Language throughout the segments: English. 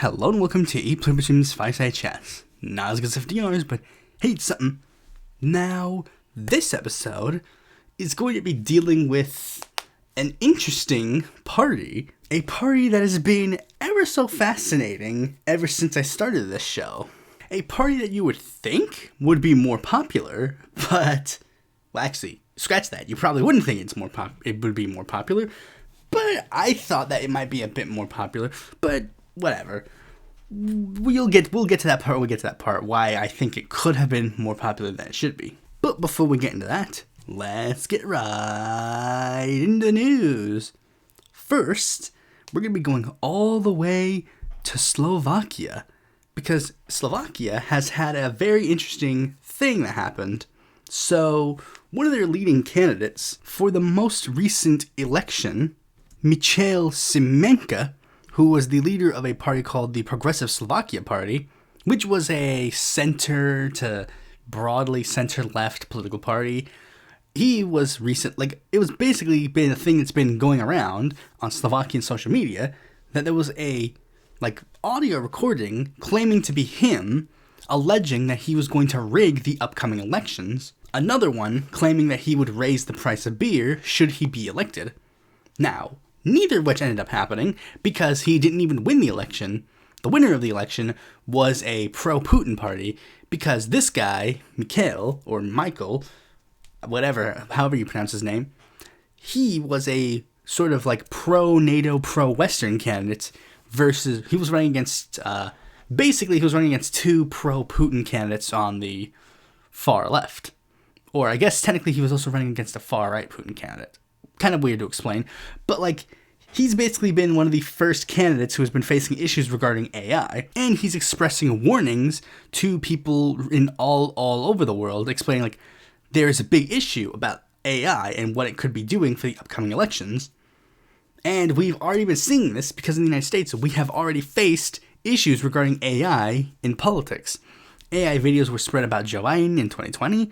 Hello and welcome to Pluribus Unum's Fireside Chats. Not as good as 50 hours, but hey, it's something. Now, this episode is going to be dealing with an interesting party. A party that has been ever so fascinating ever since I started this show. A party that you would think would be more popular, but, well, actually, scratch that. You probably wouldn't think it would be more popular, but I thought that it might be a bit more popular, but whatever. We'll get to that part when we get to that part, why I think it could have been more popular than it should be. But before we get into that, let's get right into the news. First, we're going to be going all the way to Slovakia, because Slovakia has had a very interesting thing that happened. So, one of their leading candidates for the most recent election, Michal Simenka, who was the leader of a party called the Progressive Slovakia Party, which was a center to broadly center-left political party. He was it was basically been a thing that's been going around on Slovakian social media, that there was a, audio recording claiming to be him, alleging that he was going to rig the upcoming elections. Another one claiming that he would raise the price of beer should he be elected. Now, neither of which ended up happening, because he didn't even win the election. The winner of the election was a pro-Putin party, because this guy, Michael, however you pronounce his name, he was a sort of pro-NATO, pro-Western candidate, versus, he was running against, he was running against two pro-Putin candidates on the far left. Or I guess technically he was also running against a far-right Putin candidate. Kind of weird to explain, but he's basically been one of the first candidates who has been facing issues regarding AI, and he's expressing warnings to people in all over the world, explaining there is a big issue about AI and what it could be doing for the upcoming elections. And we've already been seeing this because in the United States we have already faced issues regarding AI in politics. AI videos were spread about Joe Biden in 2020.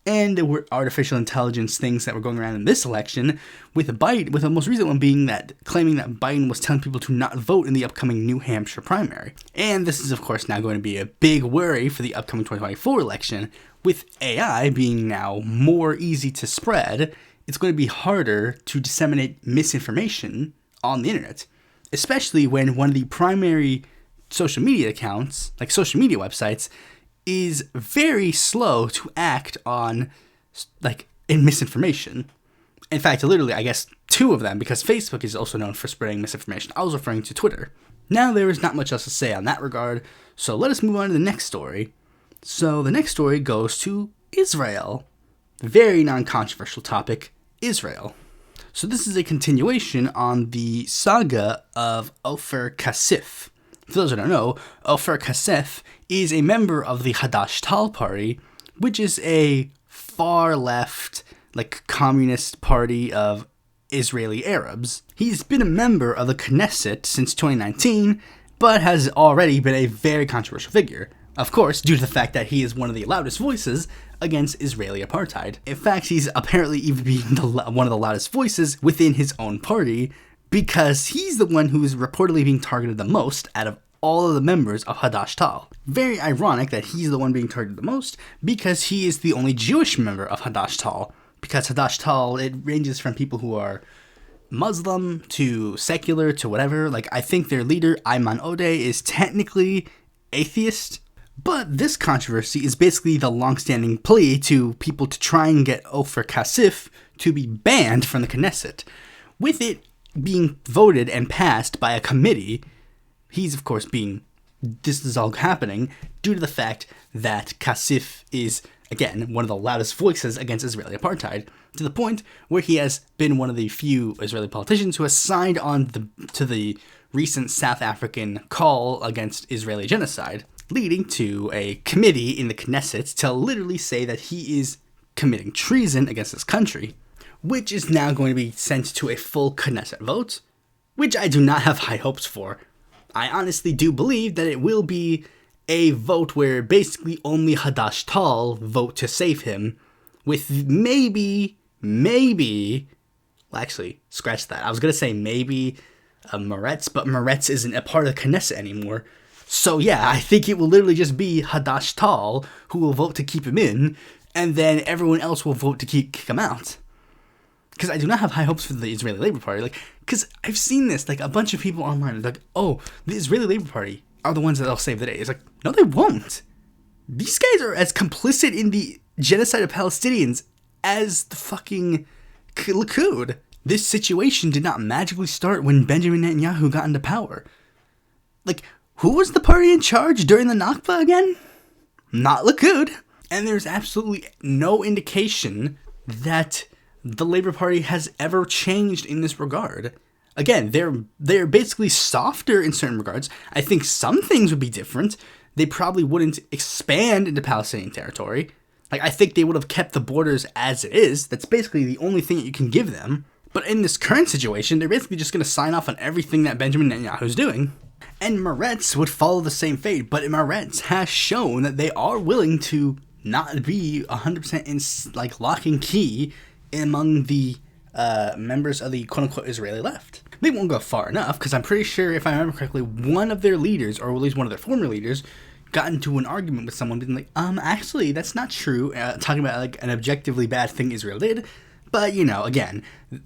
And there were artificial intelligence things that were going around in this election, with the most recent one being claiming that Biden was telling people to not vote in the upcoming New Hampshire primary. And this is, of course, now going to be a big worry for the upcoming 2024 election. With AI being now more easy to spread, it's going to be harder to disseminate misinformation on the internet, especially when one of the primary social media accounts, social media websites, is very slow to act on, in misinformation. In fact, literally, I guess, two of them, because Facebook is also known for spreading misinformation. I was referring to Twitter. Now, there is not much else to say on that regard, so let us move on to the next story. So, the next story goes to Israel. Very non-controversial topic, Israel. So, this is a continuation on the saga of Ofer Kasif. For those who don't know, Ofer Kasif is a member of the Hadash-Tal party, which is a far-left, communist party of Israeli Arabs. He's been a member of the Knesset since 2019, but has already been a very controversial figure. Of course, due to the fact that he is one of the loudest voices against Israeli apartheid. In fact, he's apparently even being one of the loudest voices within his own party, because he's the one who is reportedly being targeted the most out of all of the members of Hadash-Tal. Very ironic that he's the one being targeted the most, because he is the only Jewish member of Hadash-Tal. Because Hadash-Tal, it ranges from people who are Muslim to secular to whatever. I think their leader, Ayman Odeh, is technically atheist. But this controversy is basically the long-standing plea to people to try and get Ofer Kasif to be banned from the Knesset. With it being voted and passed by a committee, this is all happening due to the fact that Kasif is, again, one of the loudest voices against Israeli apartheid, to the point where he has been one of the few Israeli politicians who has signed on to the recent South African call against Israeli genocide, leading to a committee in the Knesset to literally say that he is committing treason against his country, which is now going to be sent to a full Knesset vote, which I do not have high hopes for. I honestly do believe that it will be a vote where basically only Hadash-Tal vote to save him, with maybe, well, actually, scratch that. I was going to say maybe Meretz, but Meretz isn't a part of the Knesset anymore. So yeah, I think it will literally just be Hadash Tal who will vote to keep him in, and then everyone else will vote to kick him out. Because I do not have high hopes for the Israeli Labor Party. Because I've seen this, a bunch of people online are like, oh, the Israeli Labor Party are the ones that will save the day. It's like, no, they won't. These guys are as complicit in the genocide of Palestinians as the fucking Likud. This situation did not magically start when Benjamin Netanyahu got into power. Who was the party in charge during the Nakba again? Not Likud. And there's absolutely no indication that the Labour Party has ever changed in this regard. Again, they're basically softer in certain regards. I think some things would be different. They probably wouldn't expand into Palestinian territory. I think they would have kept the borders as it is. That's basically the only thing that you can give them. But in this current situation, they're basically just going to sign off on everything that Benjamin Netanyahu is doing. And Meretz would follow the same fate, but Meretz has shown that they are willing to not be 100% in lock and key among the members of the quote-unquote Israeli left. They won't go far enough, because I'm pretty sure, if I remember correctly, one of their leaders, or at least one of their former leaders, got into an argument with someone being like, actually, that's not true, talking about, an objectively bad thing Israel did, but, again,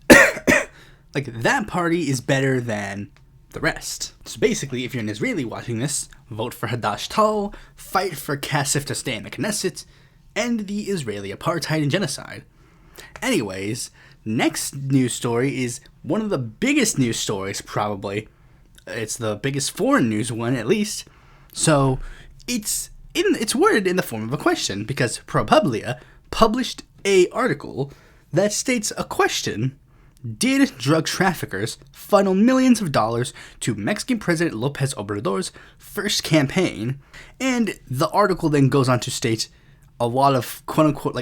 that party is better than the rest. So basically, if you're an Israeli watching this, vote for Hadash Tal, fight for Kasif to stay in the Knesset, end the Israeli apartheid and genocide. Anyways, next news story is one of the biggest news stories, probably. It's the biggest foreign news one, at least. So, it's worded in the form of a question, because ProPublica published a article that states a question: did drug traffickers funnel millions of dollars to Mexican President López Obrador's first campaign? And the article then goes on to state a lot of, quote-unquote,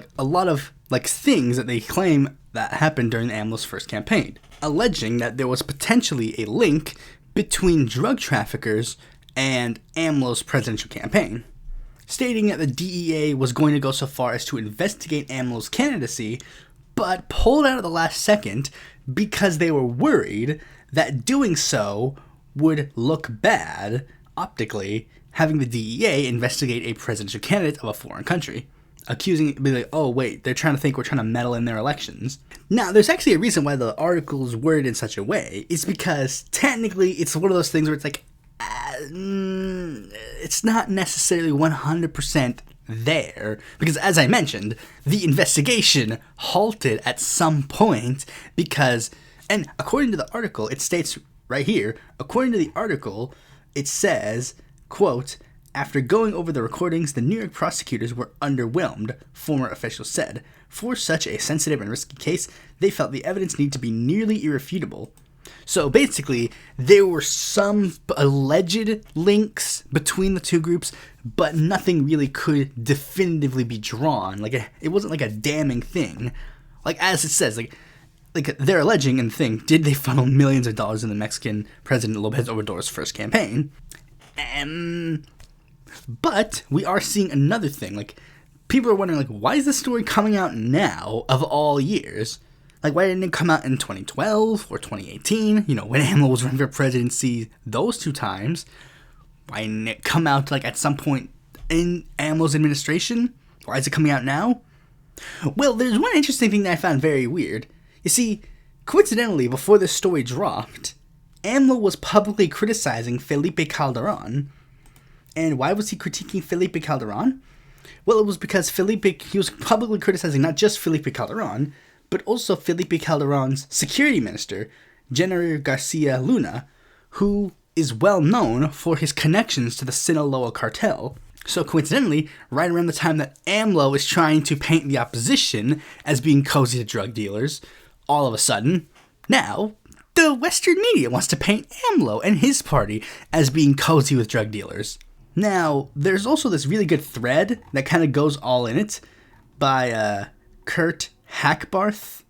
things that they claim that happened during AMLO's first campaign, alleging that there was potentially a link between drug traffickers and AMLO's presidential campaign, stating that the DEA was going to go so far as to investigate AMLO's candidacy, but pulled out at the last second because they were worried that doing so would look bad optically, having the DEA investigate a presidential candidate of a foreign country, accusing it, be like, oh wait, they're trying to think we're trying to meddle in their elections. Now, there's actually a reason why the article is worded in such a way. It's because technically it's one of those things where it's it's not necessarily 100% there, because as I mentioned, the investigation halted at some point because, and according to the article, it states right here, according to the article, it says, quote, after going over the recordings, the New York prosecutors were underwhelmed, former officials said. For such a sensitive and risky case, they felt the evidence needed to be nearly irrefutable. So basically, there were some alleged links between the two groups, but nothing really could definitively be drawn. It wasn't a damning thing. As it says, they're alleging and think, did they funnel millions of dollars in the Mexican President López Obrador's first campaign? But we are seeing another thing. People are wondering, why is this story coming out now of all years? Why didn't it come out in 2012 or 2018? When AMLO was running for presidency those two times. Why didn't it come out, at some point in AMLO's administration? Why is it coming out now? Well, there's one interesting thing that I found very weird. You see, coincidentally, before this story dropped, AMLO was publicly criticizing Felipe Calderon. And why was he critiquing Felipe Calderon? Well, it was because he was publicly criticizing not just Felipe Calderon, but also Felipe Calderon's security minister, General Garcia Luna, who is well known for his connections to the Sinaloa cartel. So coincidentally, right around the time that AMLO is trying to paint the opposition as being cozy to drug dealers, all of a sudden, now, the Western media wants to paint AMLO and his party as being cozy with drug dealers. Now, there's also this really good thread that kind of goes all in it by Kurt Hackbarth.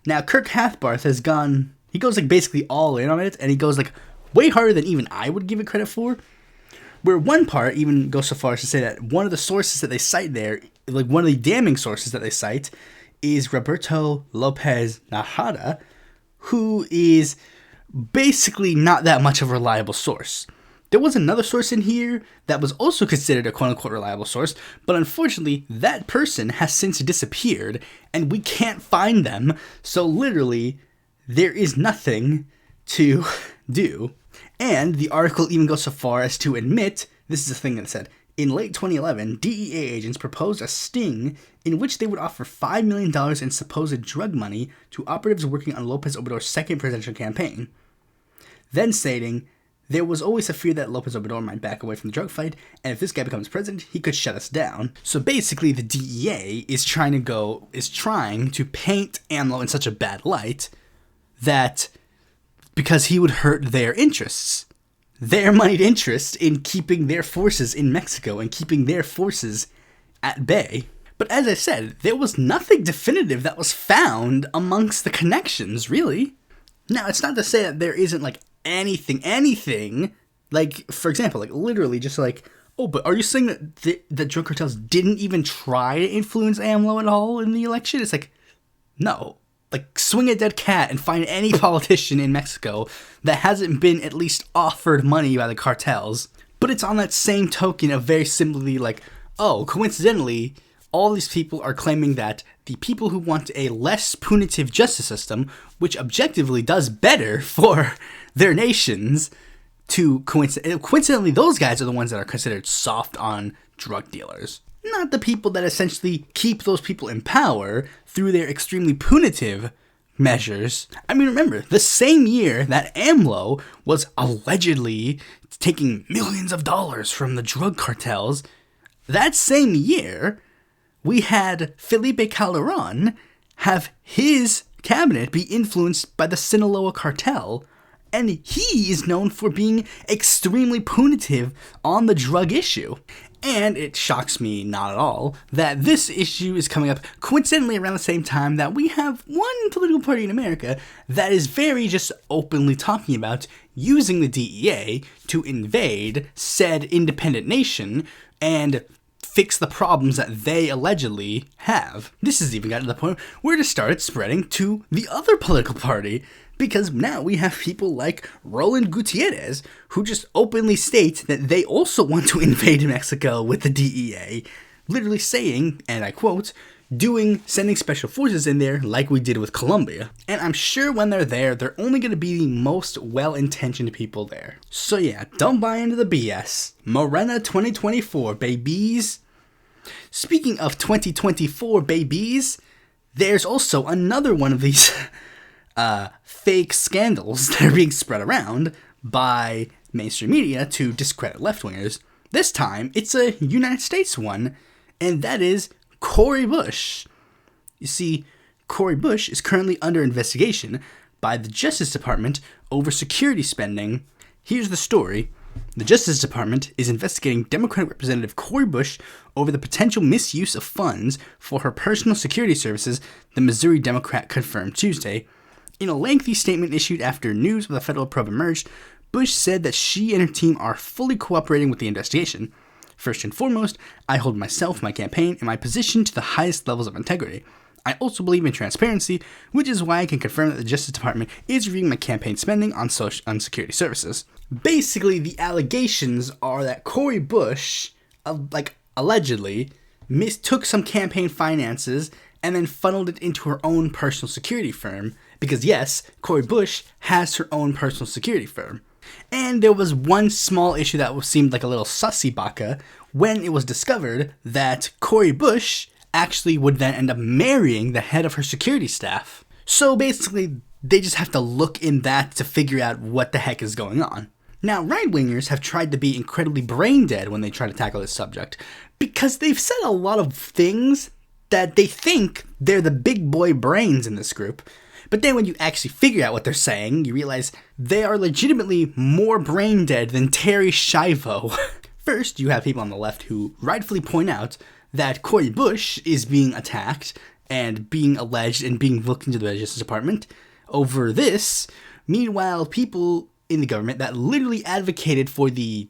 Now, Kurt Hackbarth he goes basically all in on it, and he goes way harder than even I would give it credit for. Where one part even goes so far as to say that one of the sources that they cite there, one of the damning sources that they cite, is Roberto Lopez Najada, who is basically not that much of a reliable source. There was another source in here that was also considered a quote-unquote reliable source, but unfortunately, that person has since disappeared, and we can't find them, so literally, there is nothing to do. And the article even goes so far as to admit, this is the thing that said, in late 2011, DEA agents proposed a sting in which they would offer $5 million in supposed drug money to operatives working on López Obrador's second presidential campaign. Then stating, there was always a fear that López Obrador might back away from the drug fight, and if this guy becomes president, he could shut us down. So basically, the DEA is trying to paint AMLO in such a bad light that because he would hurt their interests. Their moneyed interest in keeping their forces in Mexico and keeping their forces at bay. But as I said, there was nothing definitive that was found amongst the connections, really. Now, it's not to say that there isn't, anything, for example, literally just oh, but are you saying that the drug cartels didn't even try to influence AMLO at all in the election? It's no. Swing a dead cat and find any politician in Mexico that hasn't been at least offered money by the cartels. But it's on that same token of very simply coincidentally, all these people are claiming that the people who want a less punitive justice system, which objectively does better for their nations, coincidentally, those guys are the ones that are considered soft on drug dealers. Not the people that essentially keep those people in power through their extremely punitive measures. I mean, remember, the same year that AMLO was allegedly taking millions of dollars from the drug cartels, that same year, we had Felipe Calderón have his cabinet be influenced by the Sinaloa cartel, and he is known for being extremely punitive on the drug issue. And it shocks me not at all that this issue is coming up coincidentally around the same time that we have one political party in America that is very just openly talking about using the DEA to invade said independent nation and fix the problems that they allegedly have. This has even gotten to the point where it started spreading to the other political party, because now we have people like Roland Gutierrez, who just openly state that they also want to invade Mexico with the DEA, literally saying, and I quote, sending special forces in there like we did with Colombia. And I'm sure when they're there, they're only going to be the most well-intentioned people there. So yeah, don't buy into the BS. Morena 2024, babies. Speaking of 2024 babies, there's also another one of these fake scandals that are being spread around by mainstream media to discredit left-wingers. This time, it's a United States one, and that is Cori Bush. You see, Cori Bush is currently under investigation by the Justice Department over security spending. Here's the story. The Justice Department is investigating Democratic Representative Cori Bush over the potential misuse of funds for her personal security services, the Missouri Democrat confirmed Tuesday. In a lengthy statement issued after news of the federal probe emerged, Bush said that she and her team are fully cooperating with the investigation. First and foremost, I hold myself, my campaign, and my position to the highest levels of integrity. I also believe in transparency, which is why I can confirm that the Justice Department is reviewing my campaign spending on security services. Basically, the allegations are that Cori Bush, allegedly, took some campaign finances and then funneled it into her own personal security firm. Because yes, Cori Bush has her own personal security firm. And there was one small issue that seemed like a little sussy baka when it was discovered that Cori Bush actually would then end up marrying the head of her security staff. So basically, they just have to look in that to figure out what the heck is going on. Now, right-wingers have tried to be incredibly brain-dead when they try to tackle this subject, because they've said a lot of things that they think they're the big boy brains in this group. But then when you actually figure out what they're saying, you realize they are legitimately more brain-dead than Terry Schiavo. First, you have people on the left who rightfully point out that Cori Bush is being attacked and being alleged and being looked into the Justice Department over this. Meanwhile, people in the government that literally advocated for the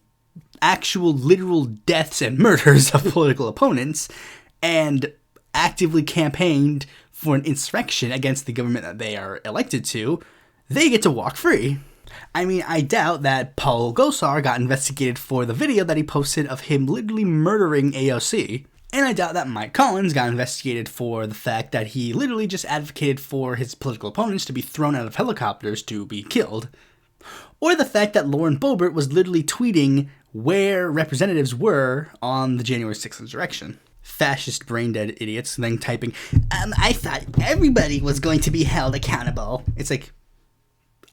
actual literal deaths and murders of political opponents and actively campaigned for an insurrection against the government that they are elected to, they get to walk free. I mean, I doubt that Paul Gosar got investigated for the video that he posted of him literally murdering AOC. And I doubt that Mike Collins got investigated for the fact that he literally just advocated for his political opponents to be thrown out of helicopters to be killed. Or the fact that Lauren Boebert was literally tweeting where representatives were on the January 6th insurrection. Fascist brain-dead idiots then typing, I thought everybody was going to be held accountable. It's like,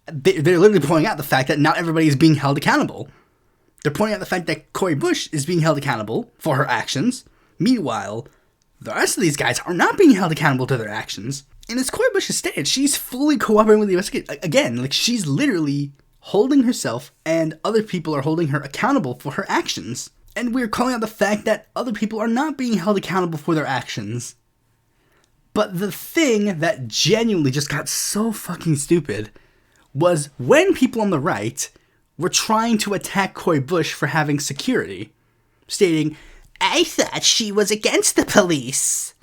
they're literally pointing out the fact that not everybody is being held accountable. They're pointing out the fact that Cori Bush is being held accountable for her actions. Meanwhile, the rest of these guys are not being held accountable to their actions. And as Cori Bush has stated, she's fully cooperating with the investigation. Again, like, she's literally holding herself and other people are holding her accountable for her actions. And we're calling out the fact that other people are not being held accountable for their actions. But the thing that genuinely just got so fucking stupid was when people on the right were trying to attack Cori Bush for having security, stating, I thought she was against the police.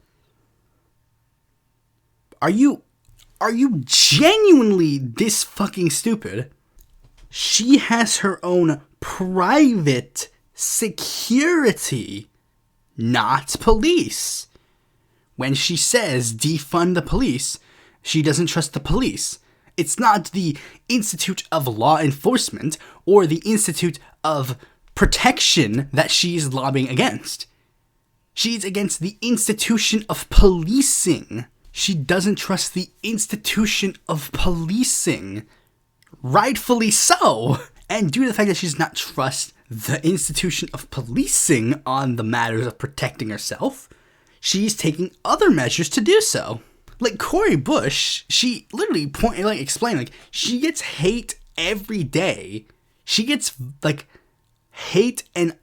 Are you genuinely this fucking stupid? She has her own private security, not police. When she says defund the police, she doesn't trust the police. It's not the Institute of Law Enforcement or the Institute of Protection that she's lobbying against. She's against the institution of policing. She doesn't trust the institution of policing. Rightfully so. And due to the fact that she does not trust the institution of policing on the matters of protecting herself, she's taking other measures to do so. Like Cori Bush, she literally explained, she gets hate every day. She gets, hate and,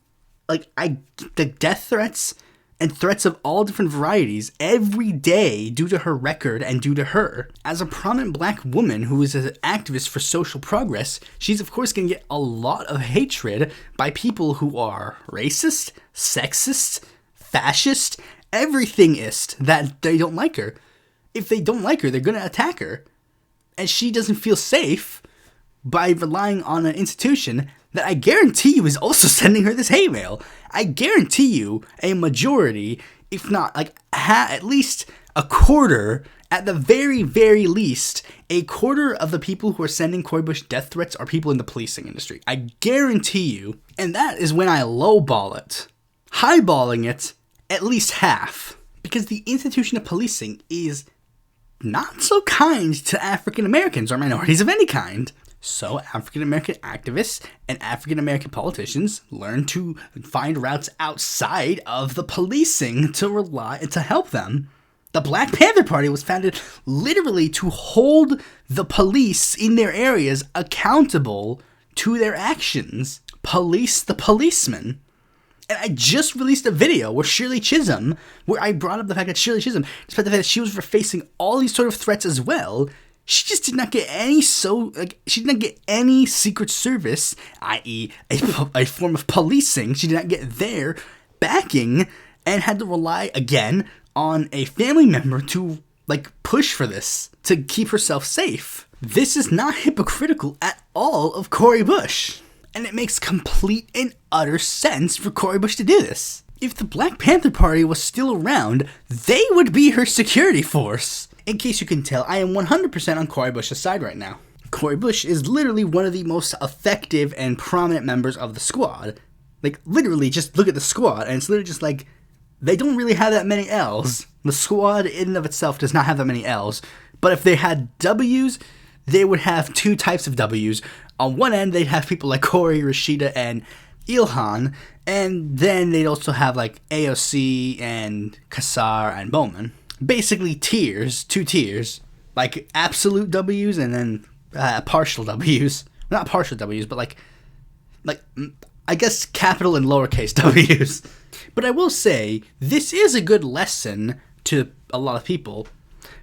the death threats and threats of all different varieties every day due to her record and due to her. As a prominent black woman who is an activist for social progress, she's of course going to get a lot of hatred by people who are racist, sexist, fascist, everythingist that they don't like her. If they don't like her, they're going to attack her. And she doesn't feel safe by relying on an institution that I guarantee you is also sending her this hate mail. I guarantee you a majority, if not at least a quarter, at the very, very least, a quarter of the people who are sending Cori Bush death threats are people in the policing industry. I guarantee you. And that is when I lowball it. Highballing it, at least half. Because the institution of policing is not so kind to African Americans or minorities of any kind. So African American activists and African American politicians learn to find routes outside of the policing to help them. The Black Panther Party was founded literally to hold the police in their areas accountable to their actions. Police the policeman. And I just released a video where I brought up the fact that Shirley Chisholm, despite the fact that she was facing all these sort of threats as well, she just did not get any Secret Service, i.e. a form of policing. She did not get their backing and had to rely again on a family member to push for this to keep herself safe. This is not hypocritical at all of Cori Bush. And it makes complete and utter sense for Cori Bush to do this. If the Black Panther Party was still around, they would be her security force. In case you can tell, I am 100% on Cori Bush's side right now. Cori Bush is literally one of the most effective and prominent members of the squad. Literally, just look at the squad, and it's literally just they don't really have that many L's. The squad in and of itself does not have that many L's. But if they had W's, they would have two types of W's. On one end, they'd have people like Cori, Rashida, and Ilhan, and then they'd also have AOC and Kassar and Bowman. Basically two tiers, absolute W's and then partial W's. Not partial W's, but I guess capital and lowercase W's. But I will say, this is a good lesson to a lot of people,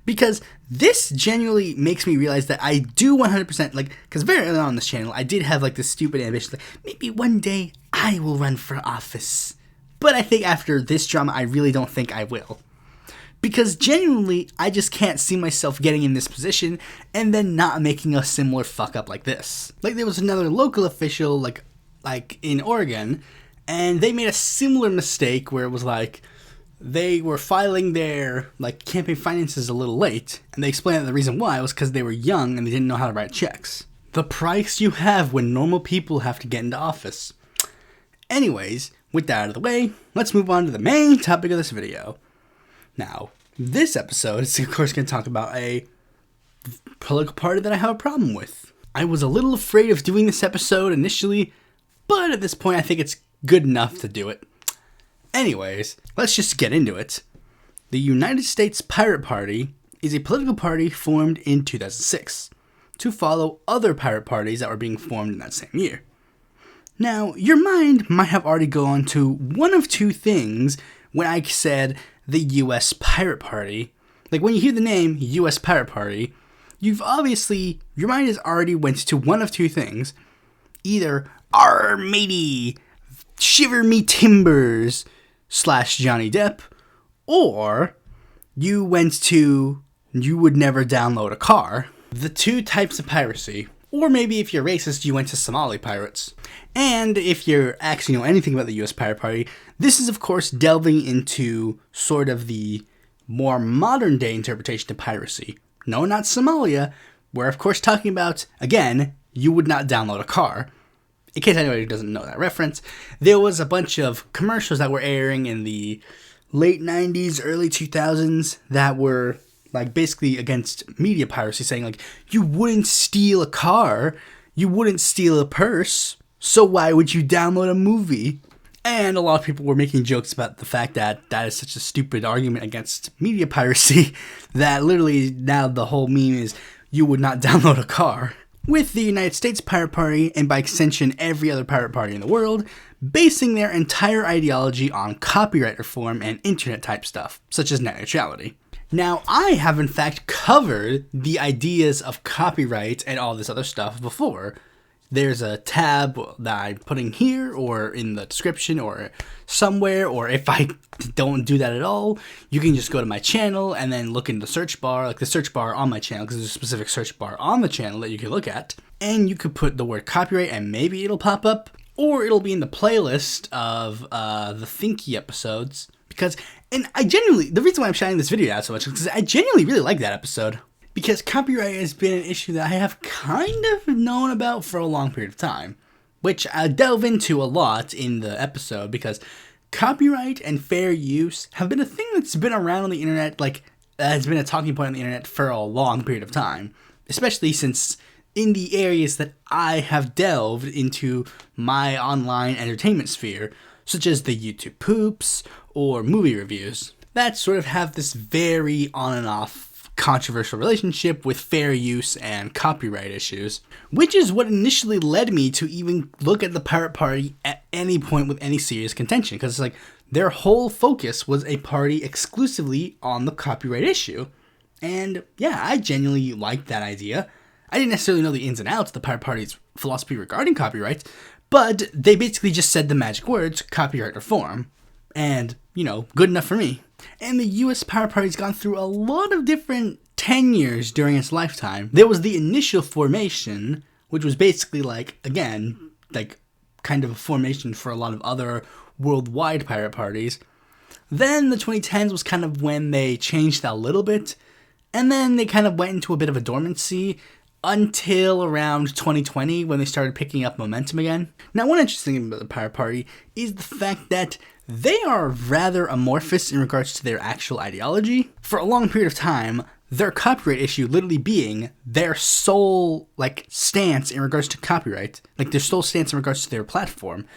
because this genuinely makes me realize that I do 100%, because very early on this channel, I did have this stupid ambition, maybe one day I will run for office. But I think after this drama, I really don't think I will. Because genuinely, I just can't see myself getting in this position and then not making a similar fuck up like this. Like, there was another local official, like in Oregon, and they made a similar mistake where it was like, they were filing their, like, campaign finances a little late, and they explained that the reason why was because they were young and they didn't know how to write checks. The price you have when normal people have to get into office. Anyways, with that out of the way, let's move on to the main topic of this video. Now, this episode is, of course, going to talk about a political party that I have a problem with. I was a little afraid of doing this episode initially, but at this point, I think it's good enough to do it. Anyways, let's just get into it. The United States Pirate Party is a political party formed in 2006 to follow other pirate parties that were being formed in that same year. Now, your mind might have already gone to one of two things when I said the U.S. Pirate Party. Like, when you hear the name U.S. Pirate Party, your mind has already went to one of two things. Either, "Arr, matey, shiver me timbers," / Johnny Depp, or you went to, "you would never download a car." The two types of piracy. Or maybe if you're racist, you went to Somali pirates. And if you're actually know anything about the U.S. Pirate Party, this is, of course, delving into sort of the more modern day interpretation of piracy. No, not Somalia. We're, of course, talking about, again, you would not download a car. In case anybody doesn't know that reference, there was a bunch of commercials that were airing in the late 90s, early 2000s that were, like, basically against media piracy, saying, like, you wouldn't steal a car, you wouldn't steal a purse, so why would you download a movie? And a lot of people were making jokes about the fact that that is such a stupid argument against media piracy that literally now the whole meme is, you would not download a car. With the United States Pirate Party, and by extension every other pirate party in the world, basing their entire ideology on copyright reform and internet type stuff, such as net neutrality. Now, I have in fact covered the ideas of copyright and all this other stuff before. There's a tab that I'm putting here, or in the description, or somewhere, or if I don't do that at all, you can just go to my channel and then look in the search bar, like the search bar on my channel, because there's a specific search bar on the channel that you can look at, and you could put the word copyright and maybe it'll pop up, or it'll be in the playlist of the Thinky episodes. And the reason why I'm shouting this video out so much is because I genuinely really like that episode. Because copyright has been an issue that I have kind of known about for a long period of time. Which I'll delve into a lot in the episode, because copyright and fair use have been a thing that's been around on the internet, like, has been a talking point on the internet for a long period of time. Especially since in the areas that I have delved into my online entertainment sphere, such as the YouTube poops or movie reviews, that sort of have this very on and off controversial relationship with fair use and copyright issues, which is what initially led me to even look at the Pirate Party at any point with any serious contention, because it's like their whole focus was a party exclusively on the copyright issue. And yeah, I genuinely liked that idea. I didn't necessarily know the ins and outs of the Pirate Party's philosophy regarding copyright, but they basically just said the magic words, copyright reform. And, good enough for me. And the U.S. Pirate Party's gone through a lot of different tenures during its lifetime. There was the initial formation, which was basically kind of a formation for a lot of other worldwide pirate parties. Then the 2010s was kind of when they changed that a little bit. And then they kind of went into a bit of a dormancy until around 2020 when they started picking up momentum again. Now, one interesting thing about the Pirate Party is the fact that they are rather amorphous in regards to their actual ideology. For a long period of time, their copyright issue literally being their sole, stance in regards to copyright. Their sole stance in regards to their platform.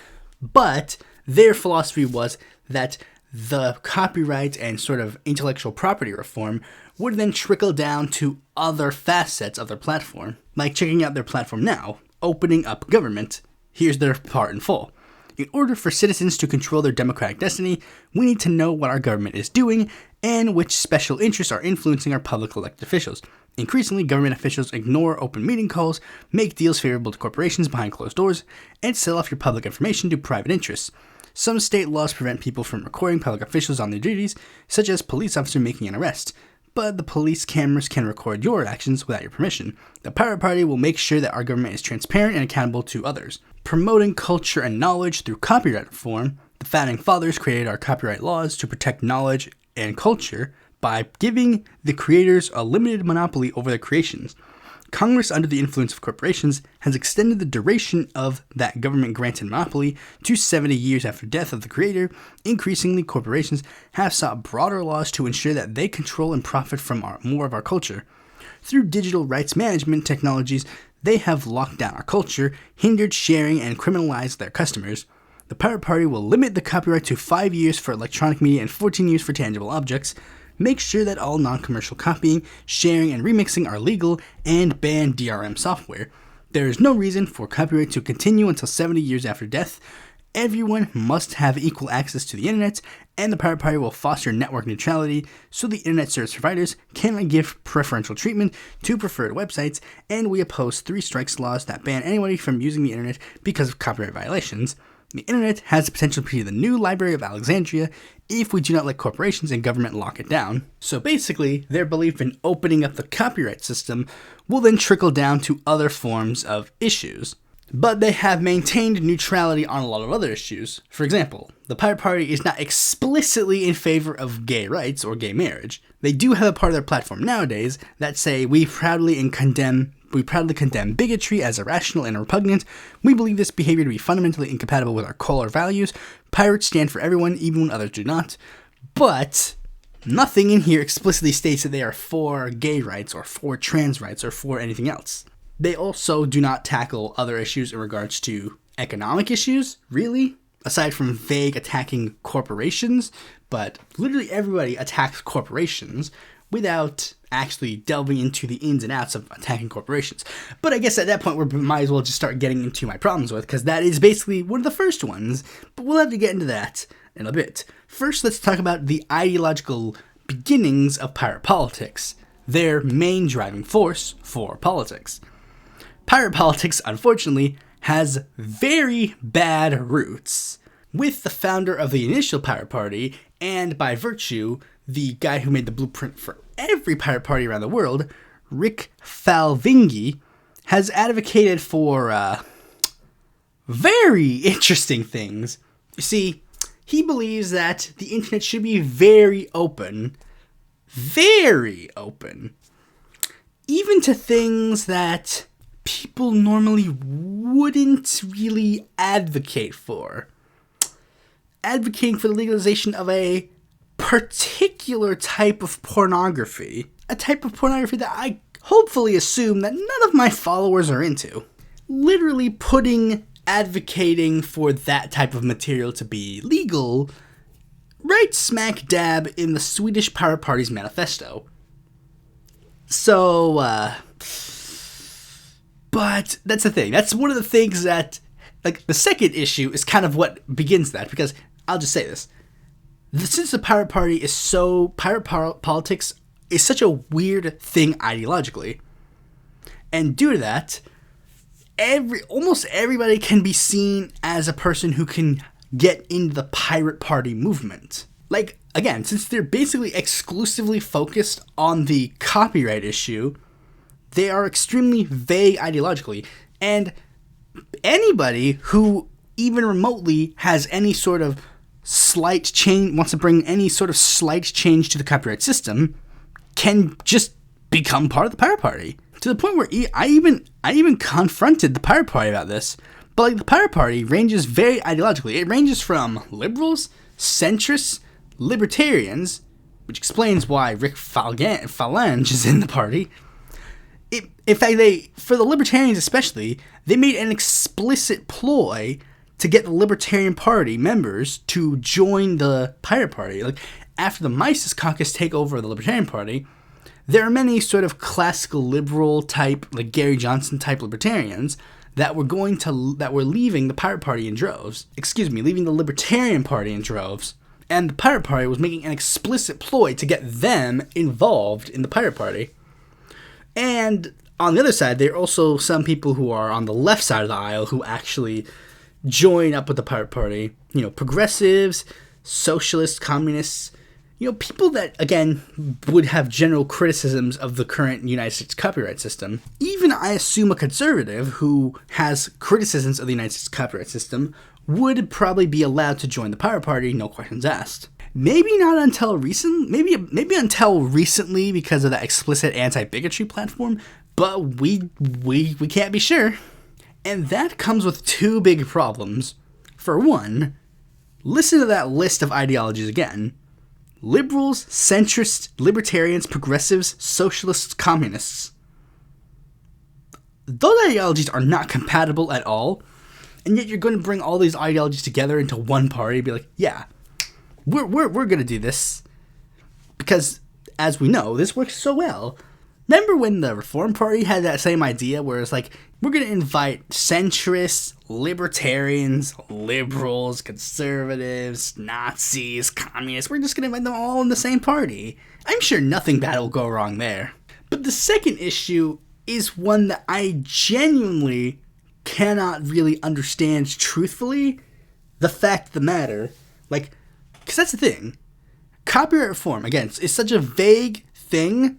But their philosophy was that the copyright and sort of intellectual property reform would then trickle down to other facets of their platform. Like checking out their platform now, opening up government. Here's their part in full. In order for citizens to control their democratic destiny, we need to know what our government is doing and which special interests are influencing our public elected officials. Increasingly, government officials ignore open meeting calls, make deals favorable to corporations behind closed doors, and sell off your public information to private interests. Some state laws prevent people from recording public officials on their duties, such as police officer making an arrest. But the police cameras can record your actions without your permission. The Pirate Party will make sure that our government is transparent and accountable to others. Promoting culture and knowledge through copyright reform, the Founding Fathers created our copyright laws to protect knowledge and culture by giving the creators a limited monopoly over their creations. Congress, under the influence of corporations, has extended the duration of that government-granted monopoly to 70 years after death of the creator. Increasingly, corporations have sought broader laws to ensure that they control and profit from more of our culture. Through digital rights management technologies, they have locked down our culture, hindered sharing, and criminalized their customers. The Pirate Party will limit the copyright to 5 years for electronic media and 14 years for tangible objects, make sure that all non-commercial copying, sharing, and remixing are legal, and ban DRM software. There is no reason for copyright to continue until 70 years after death. Everyone must have equal access to the internet, and the Pirate Party will foster network neutrality so the internet service providers cannot give preferential treatment to preferred websites, and we oppose 3 strikes laws that ban anybody from using the internet because of copyright violations. The internet has the potential to be the new Library of Alexandria if we do not let corporations and government lock it down. So basically, their belief in opening up the copyright system will then trickle down to other forms of issues. But they have maintained neutrality on a lot of other issues. For example, the Pirate Party is not explicitly in favor of gay rights or gay marriage. They do have a part of their platform nowadays that say, we proudly condemn bigotry as irrational and repugnant. We believe this behavior to be fundamentally incompatible with our core values. Pirates stand for everyone, even when others do not. But nothing in here explicitly states that they are for gay rights or for trans rights or for anything else. They also do not tackle other issues in regards to economic issues, really, aside from vague attacking corporations. But literally everybody attacks corporations without actually delving into the ins and outs of attacking corporations. But I guess at that point, we might as well just start getting into my problems with, because that is basically one of the first ones, but we'll have to get into that in a bit. First, let's talk about the ideological beginnings of pirate politics, their main driving force for politics. Pirate politics, unfortunately, has very bad roots. With the founder of the initial Pirate Party, and by virtue, the guy who made the blueprint for every pirate party around the world, Rick Falvingi, has advocated for very interesting things. You see, he believes that the internet should be very open, even to things that people normally wouldn't really advocate for. Advocating for the legalization of a particular type of pornography. A type of pornography that I hopefully assume that none of my followers are into. Literally advocating for that type of material to be legal right smack dab in the Swedish Pirate Party's manifesto. So, but that's the thing. That's one of the things that, like, the second issue is kind of what begins that, because I'll just say this. Since the Pirate Party is politics is such a weird thing ideologically, and due to that, almost everybody can be seen as a person who can get into the Pirate Party movement. Like, again, since they're basically exclusively focused on the copyright issue, they are extremely vague ideologically, and anybody who even remotely has any sort of slight change, wants to bring any sort of slight change to the copyright system, can just become part of the Pirate Party. To the point where I even confronted the Pirate Party about this. But like, the Pirate Party ranges very ideologically. It ranges from liberals, centrists, libertarians, which explains why Rick Phalange is in the party. In fact, for the libertarians especially, they made an explicit ploy to get the Libertarian Party members to join the Pirate Party. Like, after the Mises Caucus take over the Libertarian Party, there are many sort of classical liberal type, like Gary Johnson type libertarians that were leaving the Pirate Party in droves. Leaving the Libertarian Party in droves. And the Pirate Party was making an explicit ploy to get them involved in the Pirate Party. And on the other side, there are also some people who are on the left side of the aisle who actually join up with the Pirate Party. progressives, socialists, communists, people that, again, would have general criticisms of the current United States copyright system. Even, I assume, a conservative who has criticisms of the United States copyright system would probably be allowed to join the Pirate Party, no questions asked. Maybe not until maybe until recently because of that explicit anti-bigotry platform, but we can't be sure. And that comes with two big problems. For one, listen to that list of ideologies again. Liberals, centrists, libertarians, progressives, socialists, communists. Those ideologies are not compatible at all, and yet you're going to bring all these ideologies together into one party and be like, yeah, we're going to do this. Because, as we know, this works so well. Remember when the Reform Party had that same idea where it's like, we're going to invite centrists, libertarians, liberals, conservatives, Nazis, communists. We're just going to invite them all in the same party. I'm sure nothing bad will go wrong there. But the second issue is one that I genuinely cannot really understand truthfully. The fact of the matter. Because that's the thing. Copyright reform, again, is such a vague thing.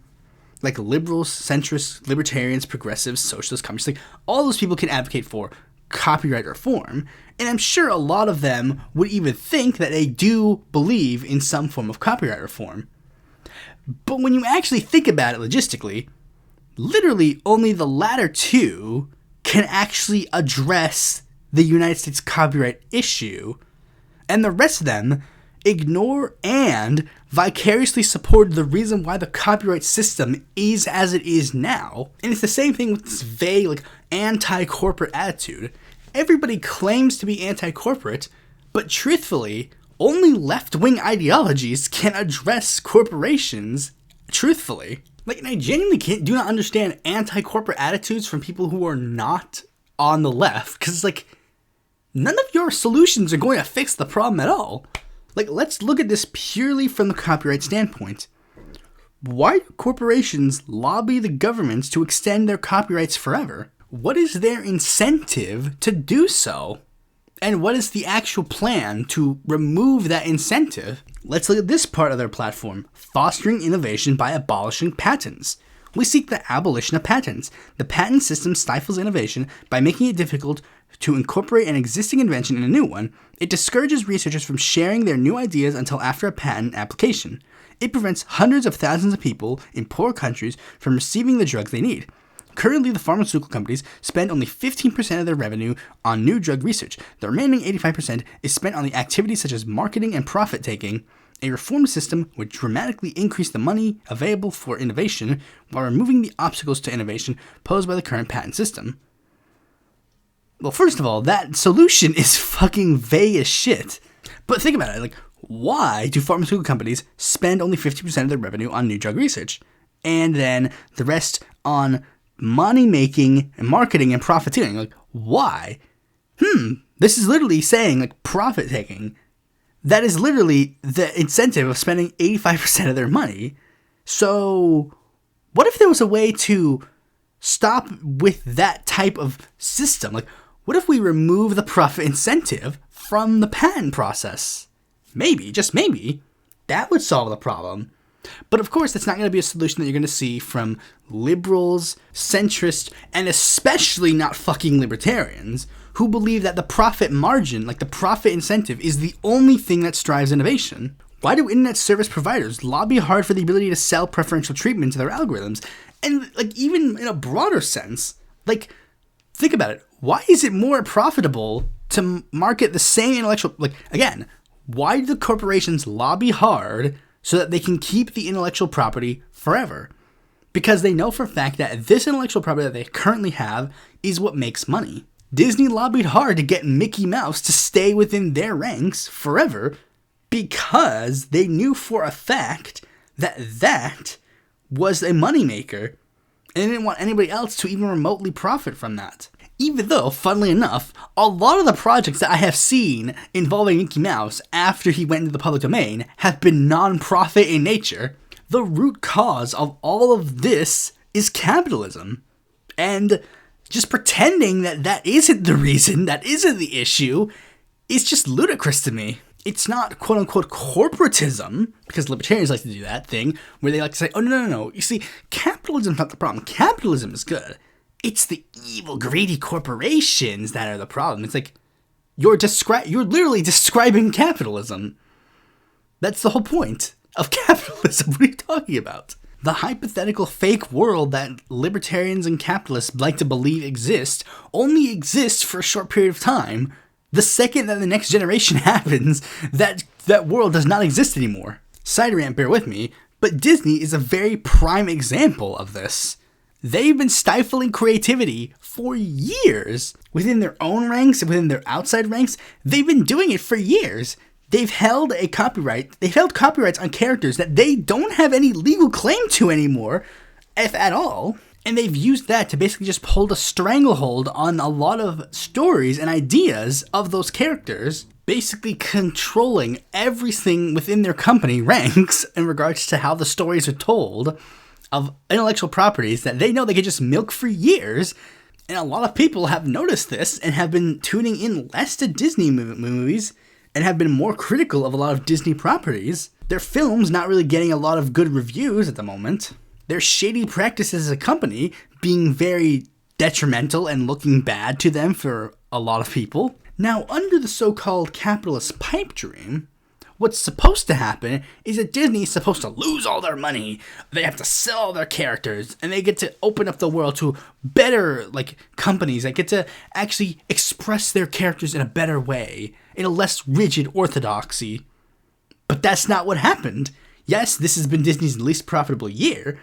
Like liberals, centrists, libertarians, progressives, socialists, communists, all those people can advocate for copyright reform, and I'm sure a lot of them would even think that they do believe in some form of copyright reform. But when you actually think about it logistically, literally only the latter two can actually address the United States copyright issue, and the rest of them ignore and vicariously support the reason why the copyright system is as it is now. And it's the same thing with this vague, anti-corporate attitude. Everybody claims to be anti-corporate, but truthfully, only left-wing ideologies can address corporations truthfully. And I genuinely do not understand anti-corporate attitudes from people who are not on the left, because none of your solutions are going to fix the problem at all. Let's look at this purely from the copyright standpoint. Why do corporations lobby the governments to extend their copyrights forever? What is their incentive to do so? And what is the actual plan to remove that incentive? Let's look at this part of their platform, fostering innovation by abolishing patents. We seek the abolition of patents. The patent system stifles innovation by making it difficult to incorporate an existing invention in a new one. It discourages researchers from sharing their new ideas until after a patent application. It prevents hundreds of thousands of people in poor countries from receiving the drugs they need. Currently, the pharmaceutical companies spend only 15% of their revenue on new drug research. The remaining 85% is spent on the activities such as marketing and profit-taking. A reformed system would dramatically increase the money available for innovation while removing the obstacles to innovation posed by the current patent system. Well, first of all, that solution is fucking vague as shit. But think about it, why do pharmaceutical companies spend only 50% of their revenue on new drug research? And then the rest on money-making and marketing and profiteering? Why? This is literally saying, profit-taking. That is literally the incentive of spending 85% of their money. So, what if there was a way to stop with that type of system? What if we remove the profit incentive from the patent process? Maybe, just maybe, that would solve the problem. But of course, that's not going to be a solution that you're going to see from liberals, centrists, and especially not fucking libertarians, who believe that the profit margin, the profit incentive, is the only thing that drives innovation. Why do internet service providers lobby hard for the ability to sell preferential treatment to their algorithms? And, even in a broader sense, think about it. Why is it more profitable to market the same intellectual... again, why do the corporations lobby hard so that they can keep the intellectual property forever? Because they know for a fact that this intellectual property that they currently have is what makes money. Disney lobbied hard to get Mickey Mouse to stay within their ranks forever because they knew for a fact that that was a moneymaker, and they didn't want anybody else to even remotely profit from that. Even though, funnily enough, a lot of the projects that I have seen involving Mickey Mouse after he went into the public domain have been non-profit in nature. The root cause of all of this is capitalism. And just pretending that that isn't the reason, that isn't the issue, is just ludicrous to me. It's not quote-unquote corporatism, because libertarians like to do that thing, where they like to say, oh, no. You see, capitalism's not the problem. Capitalism is good. It's the evil, greedy corporations that are the problem. It's like, you're literally describing capitalism. That's the whole point of capitalism. What are you talking about? The hypothetical fake world that libertarians and capitalists like to believe exists only exists for a short period of time. The second that the next generation happens, that world does not exist anymore. Side rant, bear with me, but Disney is a very prime example of this. They've been stifling creativity for years. Within their own ranks and within their outside ranks, they've been doing it for years. They've held copyrights on characters that they don't have any legal claim to anymore, if at all. And they've used that to basically just hold a stranglehold on a lot of stories and ideas of those characters, basically controlling everything within their company ranks in regards to how the stories are told of intellectual properties that they know they could just milk for years. And a lot of people have noticed this and have been tuning in less to Disney movies and have been more critical of a lot of Disney properties. Their films not really getting a lot of good reviews at the moment. Their shady practices as a company being very detrimental and looking bad to them for a lot of people. Now, under the so-called capitalist pipe dream, what's supposed to happen is that Disney is supposed to lose all their money. They have to sell all their characters, and they get to open up the world to better, companies that get to actually express their characters in a better way, in a less rigid orthodoxy. But that's not what happened. Yes, this has been Disney's least profitable year,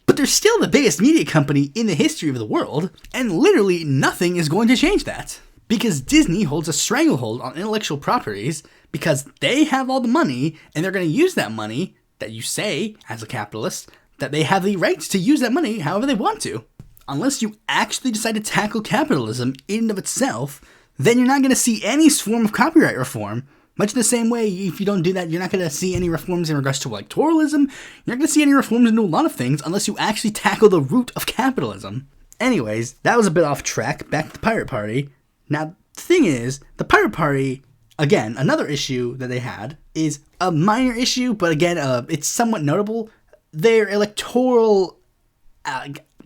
but they're still the biggest media company in the history of the world, and literally nothing is going to change that. Because Disney holds a stranglehold on intellectual properties because they have all the money, and they're going to use that money that you say, as a capitalist, that they have the rights to use that money however they want to. Unless you actually decide to tackle capitalism in and of itself, then you're not going to see any form of copyright reform. Much the same way, if you don't do that, you're not going to see any reforms in regards to electoralism. You're not going to see any reforms into a lot of things unless you actually tackle the root of capitalism. Anyways, that was a bit off track. Back to the Pirate Party. Now, the thing is, the Pirate Party, again, another issue that they had is a minor issue, but again, it's somewhat notable. Their electoral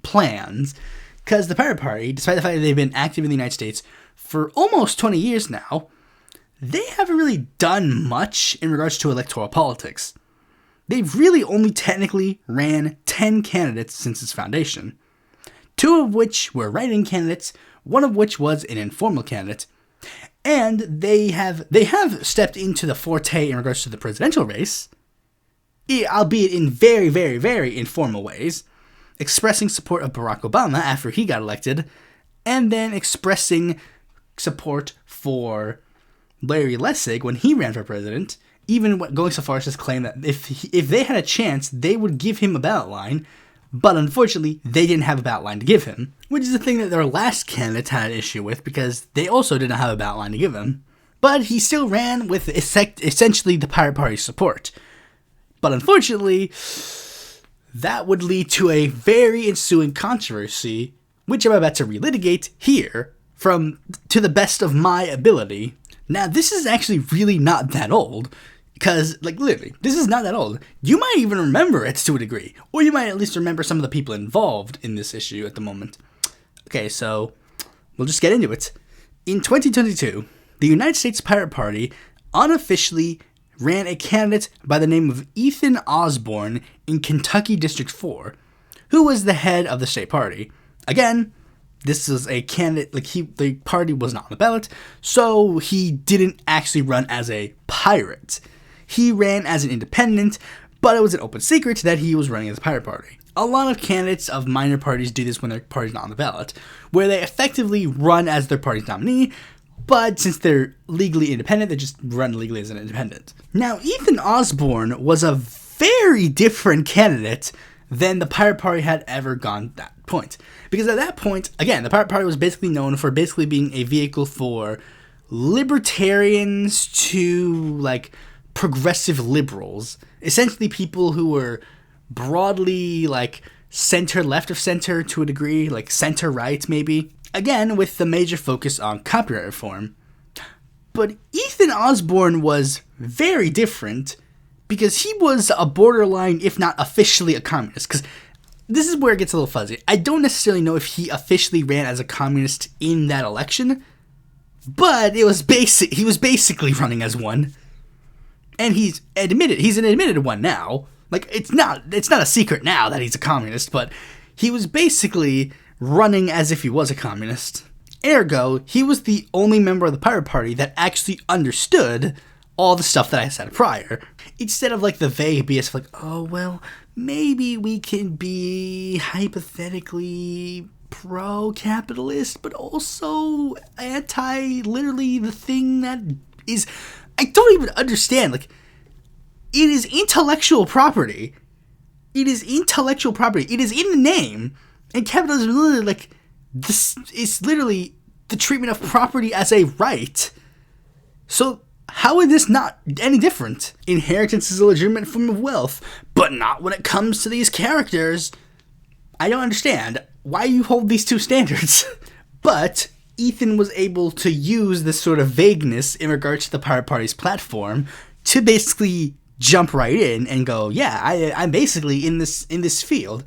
plans, because the Pirate Party, despite the fact that they've been active in the United States for almost 20 years now, they haven't really done much in regards to electoral politics. They've really only technically ran 10 candidates since its foundation, 2 of which were write-in candidates, 1 of which was an informal candidate, and they have stepped into the forte in regards to the presidential race, albeit in very, very, very informal ways, expressing support of Barack Obama after he got elected, and then expressing support for Larry Lessig when he ran for president, even going so far as to claim that if they had a chance, they would give him a ballot line, but unfortunately, they didn't have a ballot line to give him, which is the thing that their last candidate had an issue with, because they also did not have a ballot line to give him. But he still ran with essentially the Pirate Party's support. But unfortunately, that would lead to a very ensuing controversy, which I'm about to relitigate here to the best of my ability. Now, this is actually really not that old, because, literally, this is not that old. You might even remember it to a degree, or you might at least remember some of the people involved in this issue at the moment. Okay, so, we'll just get into it. In 2022, the United States Pirate Party unofficially ran a candidate by the name of Ethan Osborne in Kentucky District 4, who was the head of the state party. Again, this was a candidate, the party was not on the ballot, so he didn't actually run as a pirate. He ran as an independent, but it was an open secret that he was running as a pirate party. A lot of candidates of minor parties do this when their party's not on the ballot, where they effectively run as their party's nominee, but since they're legally independent, they just run legally as an independent. Now, Ethan Osborne was a very different candidate than the Pirate Party had ever gone to that point. Because at that point, again, the Pirate Party was basically known for basically being a vehicle for libertarians to, progressive liberals. Essentially people who were broadly, center-left of center to a degree, center-right maybe. Again, with the major focus on copyright reform. But Ethan Osborne was very different because he was a borderline, if not officially, a communist. Because this is where it gets a little fuzzy. I don't necessarily know if he officially ran as a communist in that election, but he was basically running as one. And he's an admitted one now. Like, it's not a secret now that he's a communist, but he was basically running as if he was a communist. Ergo, he was the only member of the Pirate Party that actually understood all the stuff that I said prior. Instead of like the vague BS of like, oh, well, maybe we can be hypothetically pro-capitalist, but also anti-literally the thing that is... I don't even understand. Like, it is intellectual property. It is intellectual property. It is in the name. And capitalism is literally like... This is literally the treatment of property as a right. So how is this not any different? Inheritance is a legitimate form of wealth, but not when it comes to these characters. I don't understand why you hold these two standards. But Ethan was able to use this sort of vagueness in regards to the Pirate Party's platform to basically jump right in and go, yeah, I'm basically in this field.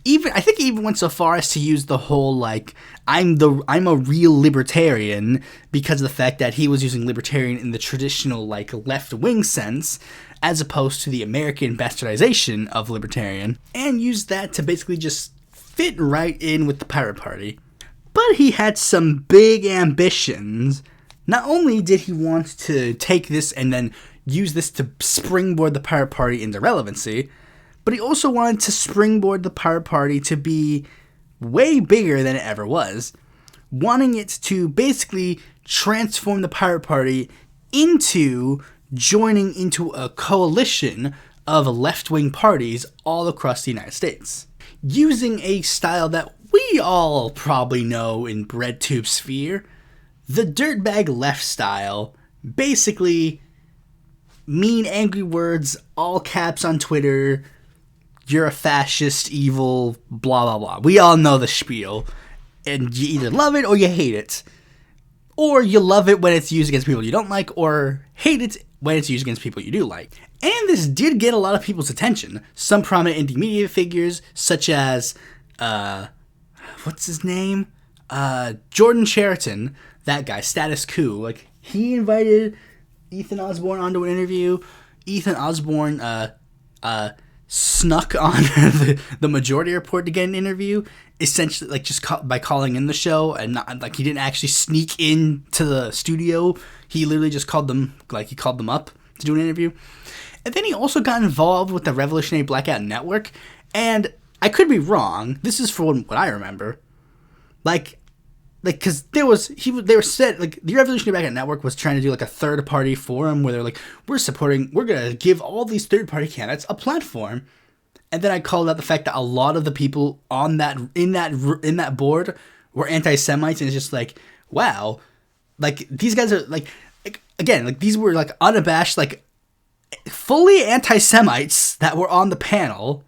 I think he even went so far as to use the whole, like, I'm a real libertarian, because of the fact that he was using libertarian in the traditional, like, left-wing sense, as opposed to the American bastardization of libertarian, and used that to basically just fit right in with the Pirate Party. But he had some big ambitions. Not only did he want to take this and then use this to springboard the Pirate Party into relevancy, but he also wanted to springboard the Pirate Party to be way bigger than it ever was, wanting it to basically transform the Pirate Party into joining into a coalition of left-wing parties all across the United States, using a style that we all probably know in BreadTube sphere, the dirtbag left style. Basically, mean, angry words, all caps on Twitter. You're a fascist, evil, blah, blah, blah. We all know the spiel. And you either love it or you hate it. Or you love it when it's used against people you don't like, or hate it when it's used against people you do like. And this did get a lot of people's attention. Some prominent indie media figures, such as, what's his name? Jordan Chariton, that guy, Status Quo. Like, he invited Ethan Osborne onto an interview. Ethan Osborne, snuck on the Majority Report to get an interview, essentially, like, just by calling in the show, and not, like, he didn't actually sneak into the studio. He literally just called them up to do an interview. And then he also got involved with the Revolutionary Blackout Network, and I could be wrong, this is for what I remember, because they were said, like, the Revolutionary Blackout Network was trying to do, like, a third-party forum where they're like, we're going to give all these third-party candidates a platform. And then I called out the fact that a lot of the people on in that board were anti-Semites, and it's just like, wow, like, these guys are, like again, like, these were, like, unabashed, like, fully anti-Semites that were on the panel,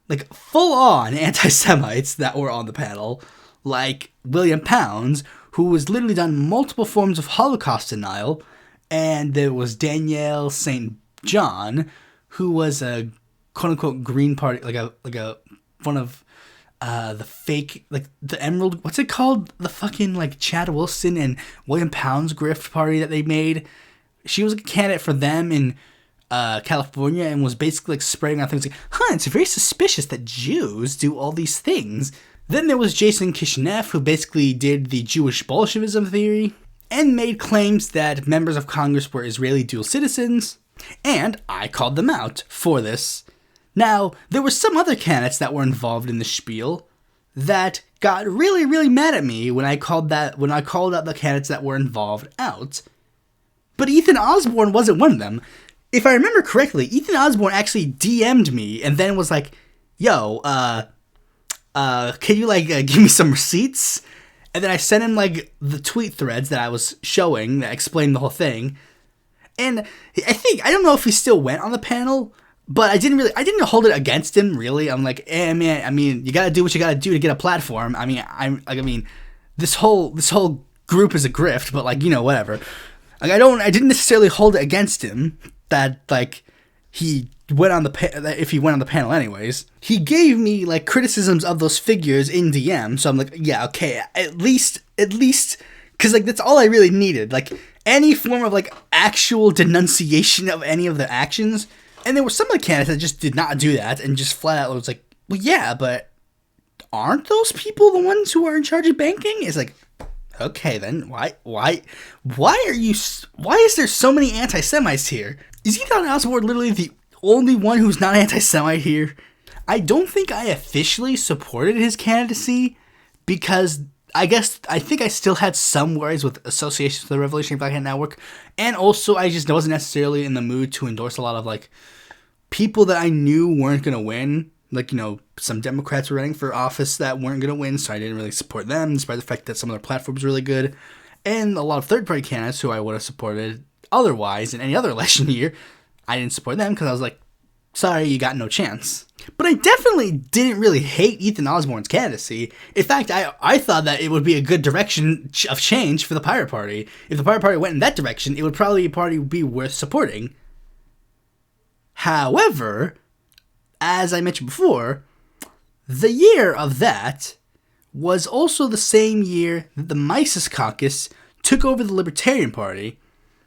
like, full-on anti-Semites that were on the panel, like William Pounds, who was literally done multiple forms of Holocaust denial, and there was Danielle St. John, who was a quote-unquote Green Party, like a one of the fake, like, the Emerald, what's it called? The fucking, like, Chad Wilson and William Pounds grift party that they made. She was a candidate for them in California, and was basically, like, spreading out things like, it's very suspicious that Jews do all these things. Then there was Jason Kishinev, who basically did the Jewish Bolshevism theory, and made claims that members of Congress were Israeli dual citizens, and I called them out for this. Now, there were some other candidates that were involved in the spiel that got really, really mad at me when I called out the candidates that were involved out. But Ethan Osborne wasn't one of them. If I remember correctly, Ethan Osborne actually DM'd me and then was like, yo, can you, like, give me some receipts? And then I sent him, like, the tweet threads that I was showing that explained the whole thing. And I don't know if he still went on the panel, but I didn't hold it against him, really. I'm like, man, I mean, you gotta do what you gotta do to get a platform. I mean, this whole group is a grift, but, like, you know, whatever. Like, I didn't necessarily hold it against him that, like, he went on if he went on the panel anyways. He gave me, like, criticisms of those figures in DM, so I'm like, yeah, okay, at least, because, like, that's all I really needed. Like, any form of, like, actual denunciation of any of their actions. And there were some of the candidates that just did not do that and just flat out was like, well, yeah, but aren't those people the ones who are in charge of banking? It's like, okay, then why is there so many anti-Semites here? Is Ethan Osborne literally the only one who's not anti-Semite here? I don't think I officially supported his candidacy because I think I still had some worries with associations with the Revolutionary Black Hat Network, and also I just wasn't necessarily in the mood to endorse a lot of, like, people that I knew weren't going to win. Like, you know, some Democrats were running for office that weren't going to win, so I didn't really support them, despite the fact that some of their platforms were really good. And a lot of third-party candidates who I would have supported otherwise in any other election year, I didn't support them because I was like, sorry, you got no chance. But I definitely didn't really hate Ethan Osborne's candidacy. In fact, I thought that it would be a good direction of change for the Pirate Party. If the Pirate Party went in that direction, it would probably be a party be worth supporting. However, as I mentioned before, the year of that was also the same year that the Mises Caucus took over the Libertarian Party,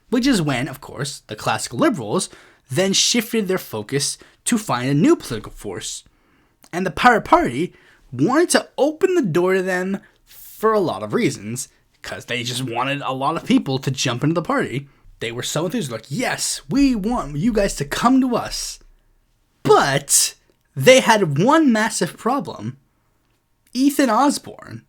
which is when, of course, the classical liberals then shifted their focus to find a new political force. And the Pirate Party wanted to open the door to them for a lot of reasons, because they just wanted a lot of people to jump into the party. They were so enthused, like, yes, we want you guys to come to us. But they had one massive problem. Ethan Osborne.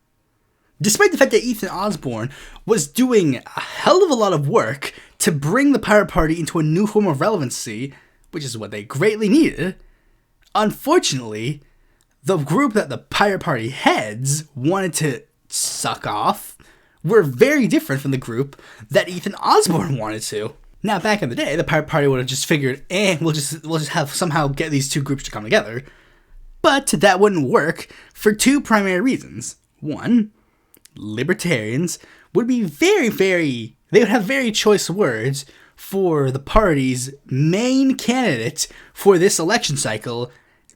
Despite the fact that Ethan Osborne was doing a hell of a lot of work to bring the Pirate Party into a new form of relevancy, which is what they greatly needed, unfortunately, the group that the Pirate Party heads wanted to suck off were very different from the group that Ethan Osborne wanted to. Now, back in the day, the Pirate Party would have just figured, we'll just have somehow get these two groups to come together. But that wouldn't work for two primary reasons. One, libertarians would be they would have very choice words for the party's main candidate for this election cycle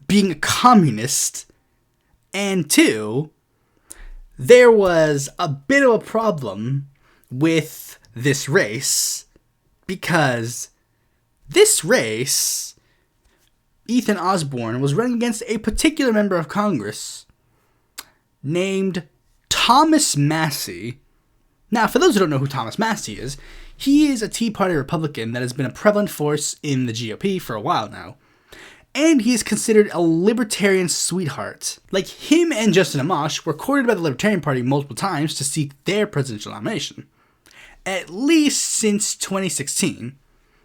being a communist. And two, there was a bit of a problem with this race, because this race, Ethan Osborne was running against a particular member of Congress named Thomas Massie. Now, for those who don't know who Thomas Massie is, he is a Tea Party Republican that has been a prevalent force in the GOP for a while now. And he is considered a libertarian sweetheart. Like, him and Justin Amash were courted by the Libertarian Party multiple times to seek their presidential nomination. At least since 2016.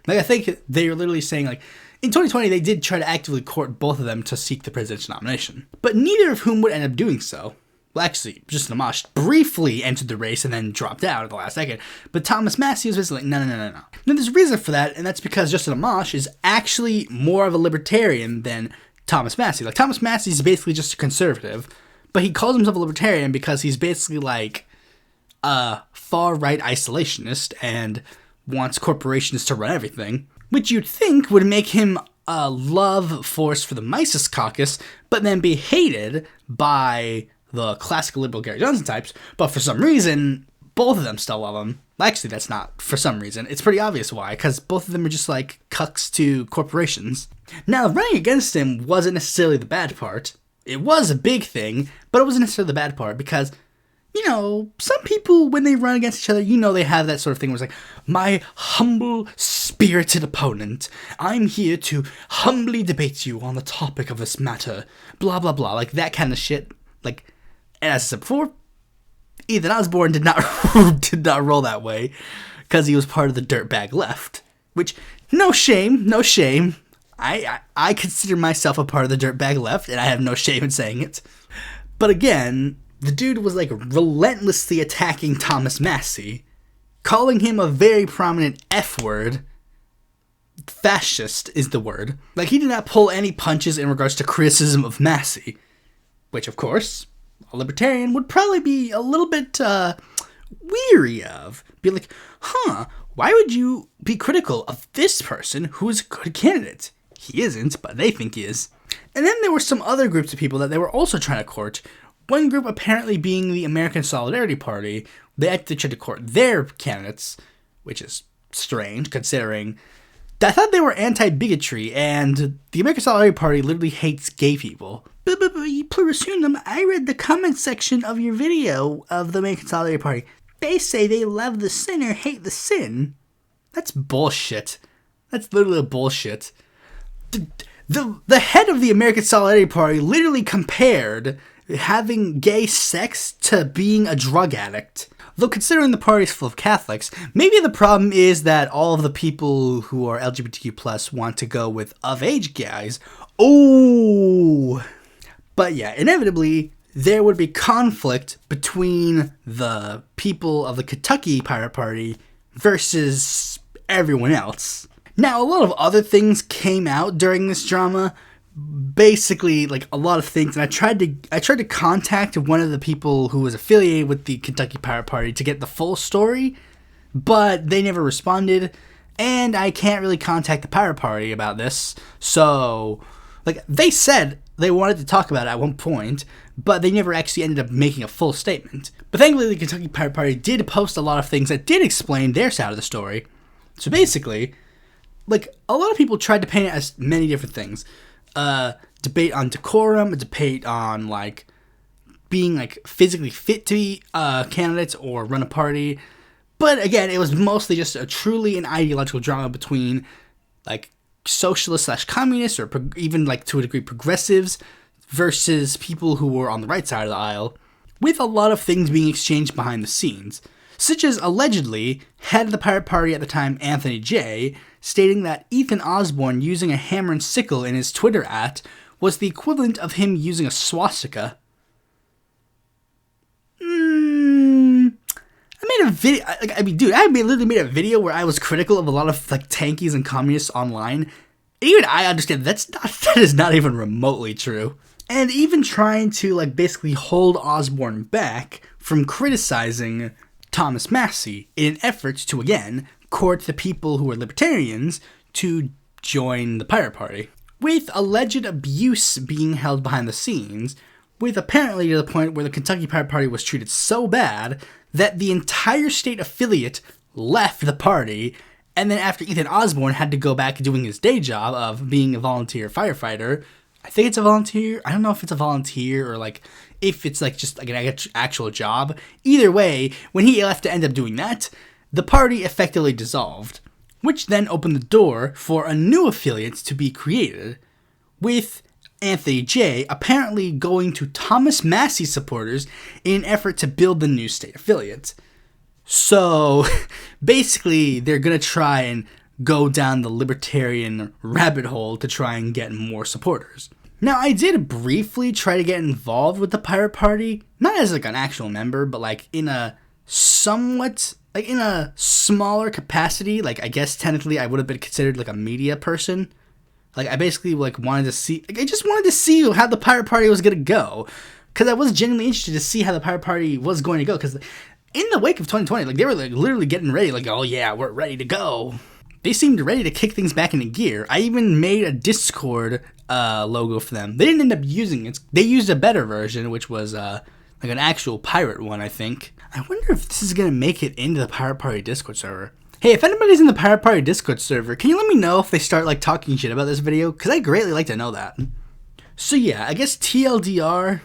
Like, I think they were literally saying, like, in 2020, they did try to actively court both of them to seek the presidential nomination. But neither of whom would end up doing so. Well, actually, Justin Amash briefly entered the race and then dropped out at the last second. But Thomas Massie was basically like, no. Now, there's a reason for that, and that's because Justin Amash is actually more of a libertarian than Thomas Massie. Like, Thomas Massie is basically just a conservative, but he calls himself a libertarian because he's basically like a far-right isolationist and wants corporations to run everything, which you'd think would make him a love force for the Mises Caucus, but then be hated by the classical liberal Gary Johnson types, but for some reason, both of them still love him. Actually, that's not for some reason. It's pretty obvious why, because both of them are just like cucks to corporations. Now, running against him wasn't necessarily the bad part. It was a big thing, but it wasn't necessarily the bad part, because, you know, some people, when they run against each other, you know, they have that sort of thing where it's like, my humble, spirited opponent, I'm here to humbly debate you on the topic of this matter, blah, blah, blah, like that kind of shit. Like, and as I said before, Ethan Osborne did not roll that way, because he was part of the dirtbag left. Which, no shame. I consider myself a part of the dirtbag left, and I have no shame in saying it. But again, the dude was like relentlessly attacking Thomas Massie, calling him a very prominent F-word. Fascist is the word. Like, he did not pull any punches in regards to criticism of Massie, which, of course, a libertarian would probably be a little bit weary of. Be like, Why would you be critical of this person who is a good candidate? He isn't, but they think he is. And then there were some other groups of people that they were also trying to court. One group apparently being the American Solidarity Party. They actually tried to court their candidates, which is strange considering I thought they were anti-bigotry, and the American Solidarity Party literally hates gay people. But Pluribus Unum, I read the comment section of your video of the American Solidarity Party. They say they love the sinner, hate the sin. That's bullshit. That's literally bullshit. The head of the American Solidarity Party literally compared having gay sex to being a drug addict. Though considering the party is full of Catholics, maybe the problem is that all of the people who are LGBTQ+ want to go with of-age guys. Oh! But yeah, inevitably, there would be conflict between the people of the Kentucky Pirate Party versus everyone else. Now, a lot of other things came out during this drama. Basically, like a lot of things, and I tried to contact one of the people who was affiliated with the Kentucky Pirate Party to get the full story, but they never responded, and I can't really contact the Pirate Party about this. So, like, they said they wanted to talk about it at one point, but they never actually ended up making a full statement. But thankfully, the Kentucky Pirate Party did post a lot of things that did explain their side of the story. So basically, like, a lot of people tried to paint it as many different things. Debate on decorum, a debate on, like, being, like, physically fit to be candidates or run a party. But, again, it was mostly just a truly an ideological drama between, like, socialists / communists or even, like, to a degree progressives versus people who were on the right side of the aisle, with a lot of things being exchanged behind the scenes. Such as, allegedly, head of the Pirate Party at the time, Anthony J., stating that Ethan Osborne using a hammer and sickle in his Twitter was the equivalent of him using a swastika. I made a video, I literally made a video where I was critical of a lot of, like, tankies and communists online. Even I understand that is not even remotely true. And even trying to, like, basically hold Osborne back from criticizing Thomas Massey in an effort to, again, court the people who are libertarians to join the Pirate Party. With alleged abuse being held behind the scenes, with apparently to the point where the Kentucky Pirate Party was treated so bad that the entire state affiliate left the party, and then after Ethan Osborne had to go back doing his day job of being a volunteer firefighter, I think it's a volunteer, I don't know if it's a volunteer or, like, if it's, like, just, like, an actual job. Either way, when he left to end up doing that, the party effectively dissolved, which then opened the door for a new affiliate to be created, with Anthony J. apparently going to Thomas Massey supporters in an effort to build the new state affiliate. So, basically, they're going to try and go down the libertarian rabbit hole to try and get more supporters. Now, I did briefly try to get involved with the Pirate Party, not as, like, an actual member, but, like, in a somewhat, like, in a smaller capacity. Like, I guess technically I would have been considered, like, a media person. Like, I basically, like, wanted to see, like, I just wanted to see how the Pirate Party was going to go. Because I was genuinely interested to see how the Pirate Party was going to go. Because in the wake of 2020, like, they were, like, literally getting ready, like, oh yeah, we're ready to go. They seemed ready to kick things back into gear. I even made a Discord logo for them. They didn't end up using it. They used a better version, which was like an actual pirate one, I think. I wonder if this is going to make it into the Pirate Party Discord server. Hey, if anybody's in the Pirate Party Discord server, can you let me know if they start, like, talking shit about this video? Because I'd greatly like to know that. So yeah, I guess TLDR,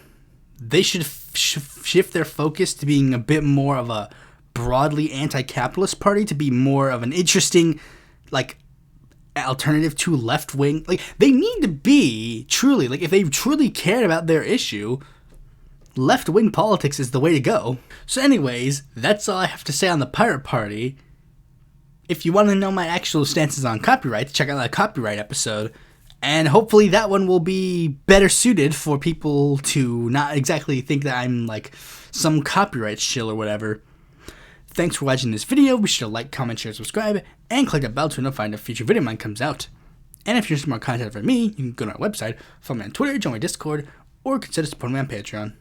they should shift their focus to being a bit more of a broadly anti-capitalist party, to be more of an interesting, like, alternative to left-wing. Like, they need to be truly, like, if they truly cared about their issue, left-wing politics is the way to go. So anyways, that's all I have to say on the Pirate Party. If you want to know my actual stances on copyright, check out that copyright episode, and hopefully that one will be better suited for people to not exactly think that I'm, like, some copyright shill or whatever. Thanks for watching this video. Be sure to like, comment, share, subscribe, and click that bell to notify when a future video of mine comes out. And if you're interested in more content from me, you can go to our website, follow me on Twitter, join my Discord, or consider supporting me on Patreon.